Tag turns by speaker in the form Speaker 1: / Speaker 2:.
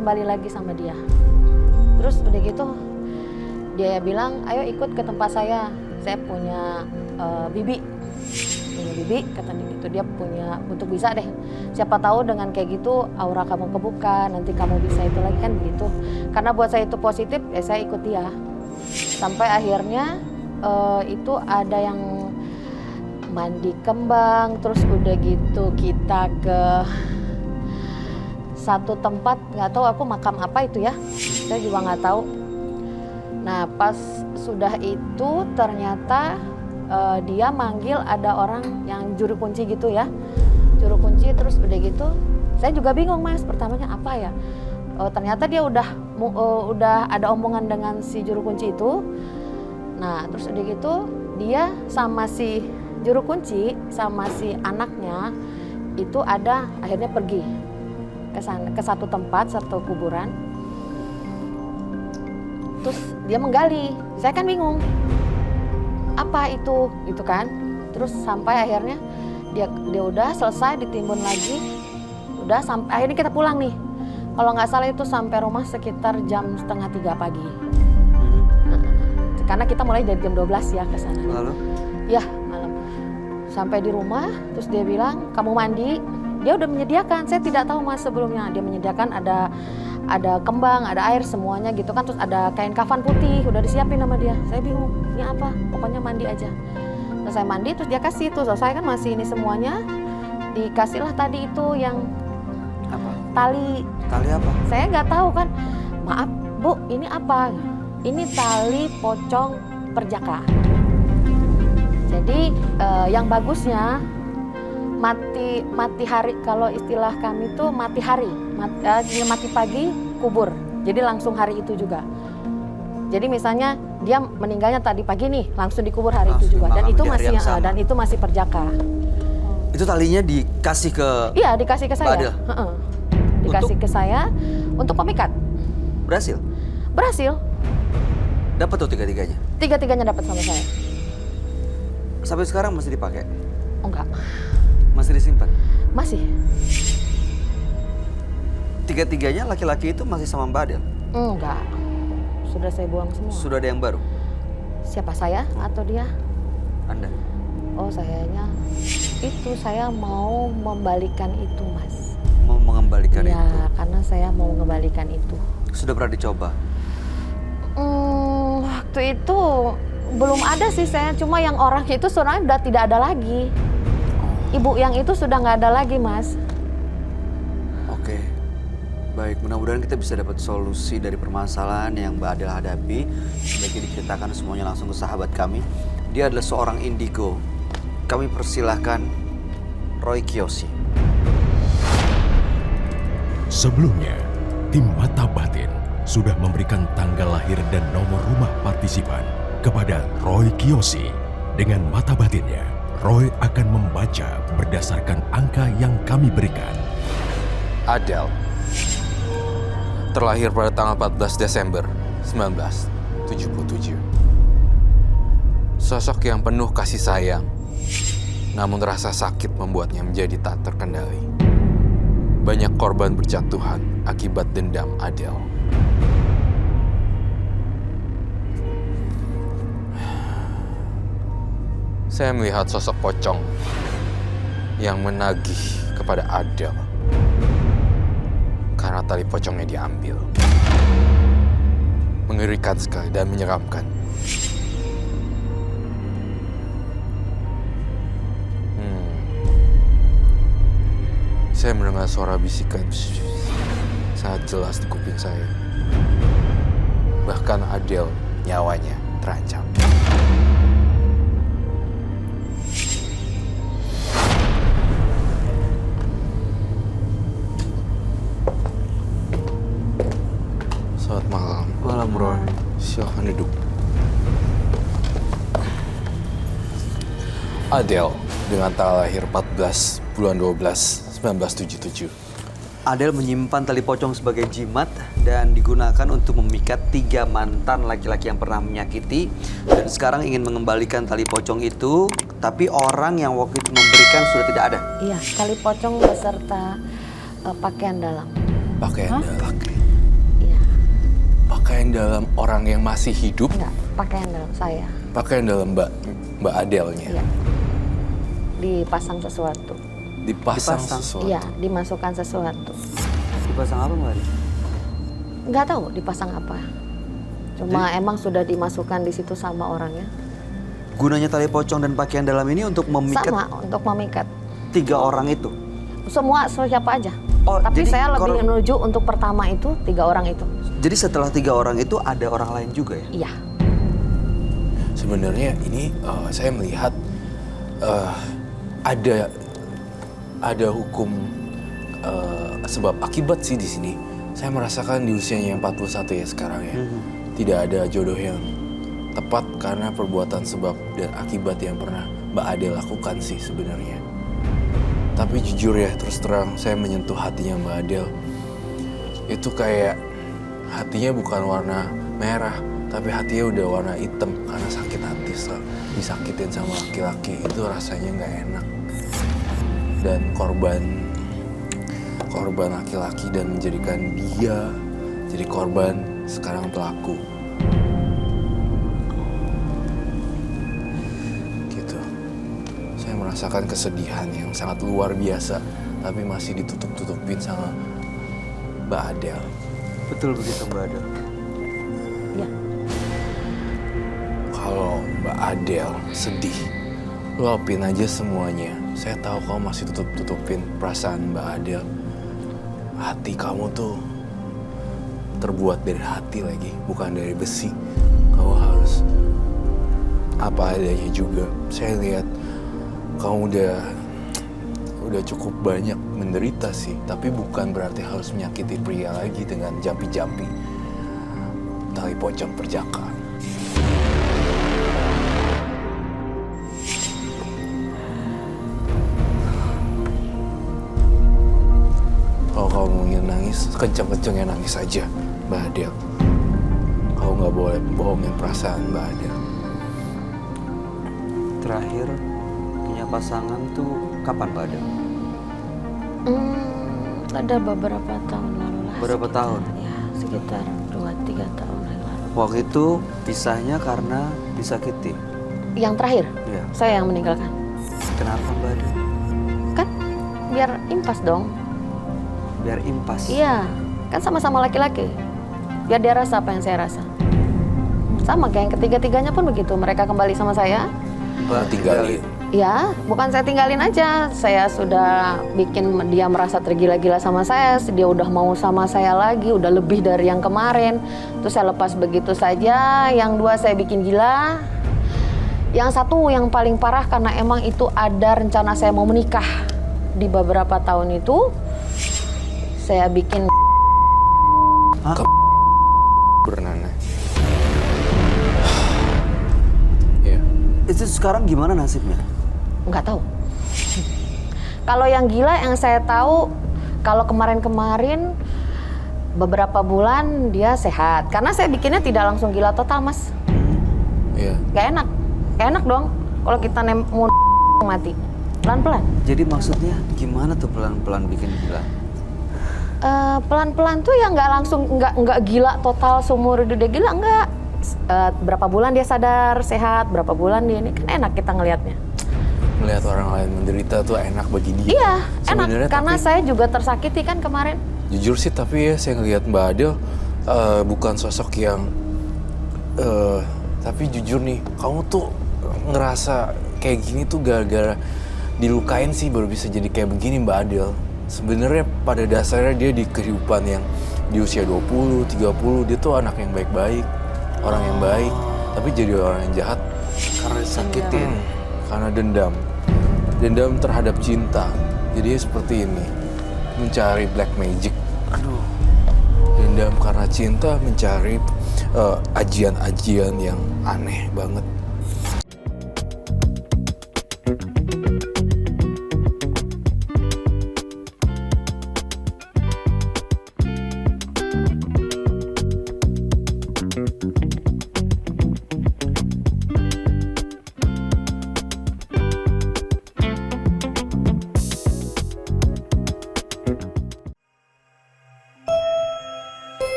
Speaker 1: kembali lagi sama dia. Terus udah gitu dia bilang, ayo ikut ke tempat saya punya bibi. Punya bibi, katanya gitu. Dia punya, untuk bisa deh. Siapa tahu dengan kayak gitu aura kamu kebuka, nanti kamu bisa itu lagi kan begitu. Karena buat saya itu positif, ya saya ikut dia. Sampai akhirnya itu ada yang mandi kembang, terus udah gitu kita ke satu tempat, nggak tahu aku makam apa itu ya, saya juga nggak tahu. Nah pas sudah itu ternyata dia manggil ada orang yang juru kunci gitu ya, juru kunci. Terus udah gitu saya juga bingung Mas, pertamanya apa ya, ternyata dia udah ada omongan dengan si juru kunci itu. Nah terus udah gitu dia sama si juru kunci sama si anaknya itu ada akhirnya pergi ke sana, ke satu tempat, satu kuburan. Terus dia menggali, saya kan bingung apa itu gitu kan. Terus sampai akhirnya dia udah selesai ditimbun lagi, udah sampai akhirnya kita pulang nih. Kalau nggak salah itu sampai rumah sekitar jam 2:30 pagi. Karena kita mulai dari jam 12 ya ke sana.
Speaker 2: Lalu?
Speaker 1: Ya malam. Sampai di rumah, terus dia bilang kamu mandi. Dia udah menyediakan, saya tidak tahu Mas sebelumnya. Dia menyediakan ada kembang, ada air semuanya gitu kan. Terus ada kain kafan putih, udah disiapin sama dia. Saya bingung, ini apa? Pokoknya mandi aja. Terus saya mandi, terus dia kasih tuh. Selesai kan masih ini semuanya. Dikasihlah tadi itu yang
Speaker 2: Apa?
Speaker 1: tali.
Speaker 2: Tali apa?
Speaker 1: Saya nggak tahu kan. Maaf Bu, ini apa? Ini tali pocong perjaka. Jadi yang bagusnya mati hari, kalau istilah kami tuh mati hari, mati pagi kubur. Jadi langsung hari itu juga. Jadi misalnya dia meninggalnya tadi pagi nih, langsung dikubur hari itu juga. Dan itu masih perjaka.
Speaker 2: Itu talinya dikasih ke?
Speaker 1: Iya, dikasih ke saya. Dikasih ke saya untuk pemikat.
Speaker 2: Berhasil?
Speaker 1: Berhasil.
Speaker 2: Dapat tuh tiga-tiganya?
Speaker 1: Tiga-tiganya dapat sama saya.
Speaker 2: Sampai sekarang masih dipakai?
Speaker 1: Oh enggak.
Speaker 2: Masih disimpan?
Speaker 1: Masih.
Speaker 2: Tiga-tiganya laki-laki itu masih sama Mbak Adel?
Speaker 1: Enggak. Sudah saya buang semua.
Speaker 2: Sudah ada yang baru?
Speaker 1: Siapa, saya atau dia?
Speaker 2: Anda?
Speaker 1: Oh sayanya itu, saya mau membalikan itu Mas.
Speaker 2: Mau mengembalikan itu?
Speaker 1: Ya karena saya mau mengembalikan itu.
Speaker 2: Sudah pernah dicoba?
Speaker 1: Waktu itu belum ada sih saya, cuma yang orang itu sebenarnya udah tidak ada lagi. Ibu yang itu sudah nggak ada lagi Mas.
Speaker 2: Oke, baik, mudah-mudahan kita bisa dapat solusi dari permasalahan yang Mbak Adel hadapi. Sebaiknya diceritakan semuanya langsung ke sahabat kami. Dia adalah seorang indigo. Kami persilahkan Roy Kiyoshi.
Speaker 3: Sebelumnya, tim Mata Batin sudah memberikan tanggal lahir dan nomor rumah partisipan kepada Roy Kiyoshi. Dengan mata batinnya, Roy akan membaca berdasarkan angka yang kami berikan.
Speaker 4: Adel terlahir pada tanggal 14 Desember 1977. Sosok yang penuh kasih sayang, namun rasa sakit membuatnya menjadi tak terkendali. Banyak korban berjatuhan akibat dendam Adel. Saya melihat sosok pocong yang menagih kepada Adel karena tali pocongnya diambil. Mengerikan sekali dan menyeramkan. Saya mendengar suara bisikan sangat jelas di kuping saya. Bahkan Adel nyawanya terancam. Selamat malam.
Speaker 2: Malam, Bro.
Speaker 4: Silakan duduk. Adel dengan tanggal lahir 14 bulan 12 1977.
Speaker 2: Adel menyimpan tali pocong sebagai jimat dan digunakan untuk memikat 3 mantan laki-laki yang pernah menyakiti, dan sekarang ingin mengembalikan tali pocong itu, tapi orang yang waktu itu memberikan sudah tidak ada.
Speaker 1: Iya, tali pocong beserta pakaian dalam.
Speaker 4: Pakaian dalam. dalam orang yang masih hidup?
Speaker 1: Enggak, pakaian dalam saya.
Speaker 4: Pakaian dalam Mbak Adelnya?
Speaker 1: Iya. Dipasang sesuatu.
Speaker 4: Dipasang
Speaker 2: Dipasang?
Speaker 4: sesuatu?
Speaker 1: Iya, dimasukkan sesuatu.
Speaker 2: Dipasang apa Mbak Adel?
Speaker 1: Nggak tahu dipasang apa. Cuma emang sudah dimasukkan di situ sama orangnya.
Speaker 2: Gunanya tali pocong dan pakaian dalam ini untuk memikat
Speaker 1: Sama untuk memikat.
Speaker 2: 3 orang itu?
Speaker 1: Semua siapa aja.
Speaker 2: Oh,
Speaker 1: Tapi
Speaker 2: jadi
Speaker 1: saya lebih menuju untuk pertama itu 3 orang itu.
Speaker 2: Jadi setelah 3 orang itu ada orang lain juga ya?
Speaker 1: Iya.
Speaker 4: Sebenarnya ini saya melihat ada hukum sebab akibat sih di sini. Saya merasakan di usianya yang 41 ya sekarang ya. Tidak ada jodoh yang tepat karena perbuatan sebab dan akibat yang pernah Mbak Adel lakukan sih sebenarnya. Tapi jujur ya, terus terang saya menyentuh hatinya Mbak Adel. Itu kayak hatinya bukan warna merah, tapi hatinya udah warna hitam karena sakit hati disakitin sama laki-laki. Itu rasanya nggak enak. Dan korban laki-laki dan menjadikan dia jadi korban, sekarang pelaku. Gitu. Saya merasakan kesedihan yang sangat luar biasa, tapi masih ditutup-tutupin sama Mbak Adel.
Speaker 2: Betul begitu Mbak Adel.
Speaker 1: Iya.
Speaker 4: Kalau Mbak Adel sedih, luapin aja semuanya. Saya tahu kamu masih tutup-tutupin perasaan Mbak Adel. Hati kamu tuh terbuat dari hati lagi, bukan dari besi. Kamu harus apa adanya juga. Saya lihat kamu udah cukup banyak menderita sih, tapi bukan berarti harus menyakiti pria lagi dengan jampi-jampi tali pocong perjaka. Kalau kamu ingin nangis, kenceng-kencengnya nangis aja, Mbak Adel. Kau nggak boleh bohongin perasaan Mbak Adel.
Speaker 2: Terakhir punya pasangan tuh kapan Mbak Adel?
Speaker 1: Ada beberapa tahun lalu lah.
Speaker 2: Berapa tahun?
Speaker 1: Ya, sekitar 2-3 tahun yang lalu.
Speaker 2: Waktu itu pisahnya karena disakiti.
Speaker 1: Yang terakhir,
Speaker 2: Iya.
Speaker 1: saya yang meninggalkan.
Speaker 2: Kenapa Mbak Adel?
Speaker 1: Kan biar impas dong.
Speaker 2: Biar impas.
Speaker 1: Iya, kan sama-sama laki-laki. Biar dia rasa apa yang saya rasa. Sama kayak yang ketiga-tiganya pun begitu. Mereka kembali sama saya.
Speaker 2: Mbak
Speaker 4: Tinggalin.
Speaker 1: Ya, bukan saya tinggalin aja. Saya sudah bikin dia merasa tergila-gila sama saya. Dia udah mau sama saya lagi, udah lebih dari yang kemarin. Terus saya lepas begitu saja. Yang 2 saya bikin gila. Yang 1 yang paling parah karena emang itu ada rencana saya mau menikah. Di beberapa tahun itu, saya bikin
Speaker 4: Bernana. Ya.
Speaker 2: Itu sekarang gimana nasibnya?
Speaker 1: nggak tahu. Kalau yang gila yang saya tahu, kalau kemarin-kemarin beberapa bulan dia sehat. Karena saya bikinnya tidak langsung gila total, Mas.
Speaker 4: Iya.
Speaker 1: Gak enak dong. Kalau kita mau mati, pelan-pelan.
Speaker 2: Jadi maksudnya gimana tuh pelan-pelan bikin gila?
Speaker 1: Pelan-pelan tuh ya nggak langsung nggak gila total seumur hidup dia gila nggak. Berapa bulan dia sadar sehat, berapa bulan dia ini kan enak kita ngelihatnya.
Speaker 4: Melihat orang lain menderita tuh enak bagi dia.
Speaker 1: Iya,
Speaker 4: Sebenarnya
Speaker 1: enak karena
Speaker 4: tapi,
Speaker 1: saya juga tersakiti kan kemarin.
Speaker 4: jujur sih tapi ya saya ngelihat Mbak Adel bukan sosok yang tapi jujur nih, kamu tuh ngerasa kayak gini tuh gara-gara dilukain sih baru bisa jadi kayak begini Mbak Adel. Sebenarnya pada dasarnya dia di kehidupan yang di usia 20, 30 dia tuh anak yang baik-baik, orang yang baik, tapi jadi orang yang jahat
Speaker 2: Karena disakitin.
Speaker 4: karena dendam terhadap cinta. Jadi seperti ini, mencari black magic.
Speaker 2: Aduh.
Speaker 4: Dendam karena cinta, mencari ajian-ajian yang aneh banget.